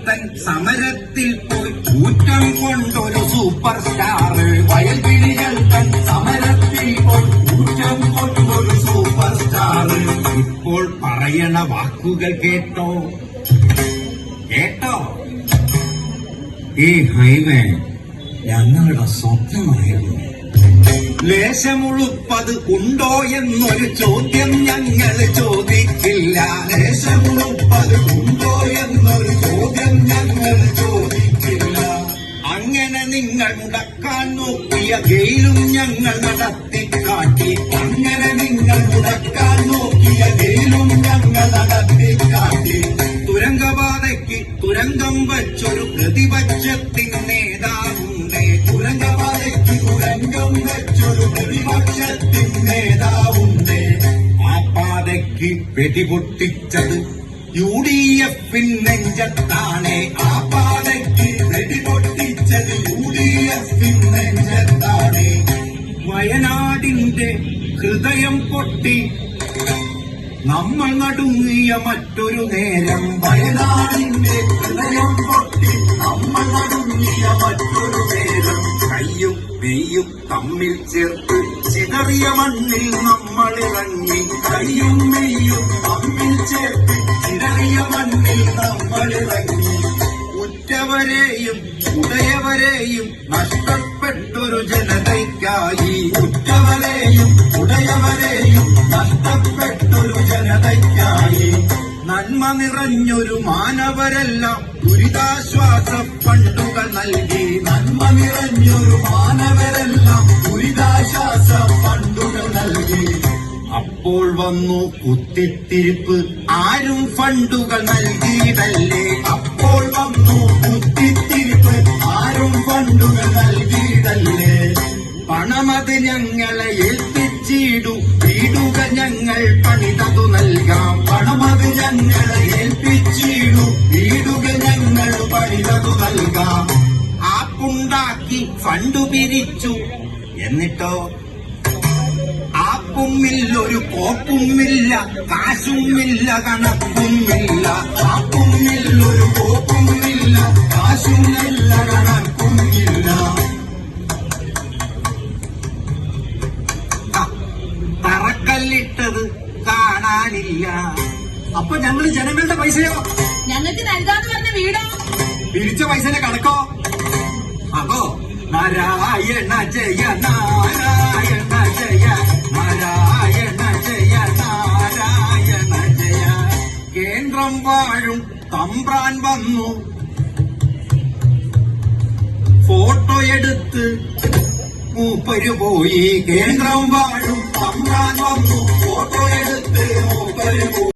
തൻ സമരത്തിൽ പോയി ഊറ്റം കൊണ്ടൊരു സൂപ്പർ സ്റ്റാർ. വയൽവിളികൾ തൻ സമരത്തിൽ പോയി ഊറ്റം കൊണ്ടൊരു സൂപ്പർ സ്റ്റാർ. ഇപ്പോൾ പറയണ വാക്കുകൾ കേട്ടോ കേട്ടോ. ഈ ഹൈവേ ഞങ്ങളുടെ സ്വപ്നമായിരുന്നു. ലേശമുളുപ്പത് ഉണ്ടോ എന്നൊരു ചോദ്യം ഞങ്ങൾ ചോദിക്കില്ല. ലേശമുളുപ്പത് ഉണ്ടോ എന്നൊരു ചോദ്യം ഞങ്ങൾ ചോദിക്കില്ല. അങ്ങനെ നിങ്ങൾ മുടക്കാൻ നോക്കിയ ഗെയിലും ഞങ്ങൾ നടത്തിക്കാട്ടി. അങ്ങനെ നിങ്ങൾ മുടക്കാൻ നോക്കിയ ഗെയിലും ഞങ്ങൾ നടത്തിക്കാട്ടി. തുരങ്കപാതയ്ക്ക് തുരങ്കം വച്ചൊരു പ്രതിപക്ഷത്തിൻ നേതാവുണ്ടേ. തുരങ്കപാതയ്ക്ക് തുരങ്കം വച്ചൊരു പ്രതിപക്ഷത്തിൻ നേതാവുണ്ടേ. ആ പാതയ്ക്ക് വെടിപൊട്ടിച്ചത് UDF നെഞ്ചത്താണ്. ആ പാതയ്ക്ക് വെടിപൊട്ടിച്ചത് UDF നെഞ്ചത്താണ്. വയനാടിന്റെ ഹൃദയം പൊട്ടി നമ്മൾ നടുങ്ങിയ മറ്റൊരു നേരം. വയനാടിന്റെ ഹൃദയം പൊട്ടി നമ്മൾ നടുങ്ങിയ മറ്റൊരു നേരം. കയ്യും മെയ്യും തമ്മിൽ ചേർത്ത് ചിതറിയ മണ്ണിൽ നമ്മൾ ഇറങ്ങി. കയ്യും മെയ്യും തമ്മിൽ ചേർത്ത് ചിതറിയ മണ്ണിൽ നമ്മൾ ഇറങ്ങി. ഉറ്റവരെയും ഉടയവരെയും നഷ്ടപ്പെട്ടൊരു ജനതയ്ക്കായി. ഉറ്റവരെയും ഉടയവരെയും നഷ്ടപ്പെട്ടൊരു ജനതയ്ക്കായി. നന്മ നിറഞ്ഞൊരു മാനവരെല്ലാം ദുരിതാശ്വാസ ഫണ്ടുകൾ നൽകി. നന്മ നിറഞ്ഞൊരു മാനവരെല്ലാം ദുരിതാശ്വാസ ഫണ്ടുകൾ നൽകി. അപ്പോൾ വന്നു കുത്തിത്തിരിപ്പ്. ആരും ഫണ്ടുകൾ നൽകിയിടല്ലേ. അപ്പോൾ വന്നു കുത്തിത്തിരിപ്പ്. ആരും ഫണ്ടുകൾ നൽകിയിടല്ലേ. പണമത് ഞങ്ങളെ ഏൽപ്പിച്ചിടു. വീടുകൾ ഞങ്ങൾ പണിതതു നൽകാം. പണമത് ഞങ്ങളെ ഏൽപ്പിച്ചിടു. വീടുകൾ ഞങ്ങൾ പണിതതു നൽകാം. ആപ്പുണ്ടാക്കി ഫണ്ടു പിരിച്ചു. എന്നിട്ടോ ആപ്പുമില്ല, ഒരു കോപ്പുമില്ല, കാശുമില്ല, കണക്കുമില്ല. ആപ്പുമില്ല, ഒരു കോപ്പുമില്ല, കാശുമില്ല, കണക്കുമില്ല. തറക്കല്ലിട്ടത് കാണാനില്ല. അപ്പൊ ഞങ്ങൾ ജനങ്ങളുടെ പൈസയോ? ഞങ്ങൾക്ക് നൽകാന്ന് പറഞ്ഞ വീടോ? പിരിച്ച പൈസയുടെ കണക്കോ? അതോ നാരായണ ജയ നാരായണ ജയ നാരായണ ജയ നാരായണ ജയ. കേന്ദ്രം വാഴും തമ്പ്രാൻ വന്നു ഫോട്ടോ എടുത്ത് മൂപ്പര് പോയി. കേന്ദ്രം വാഴും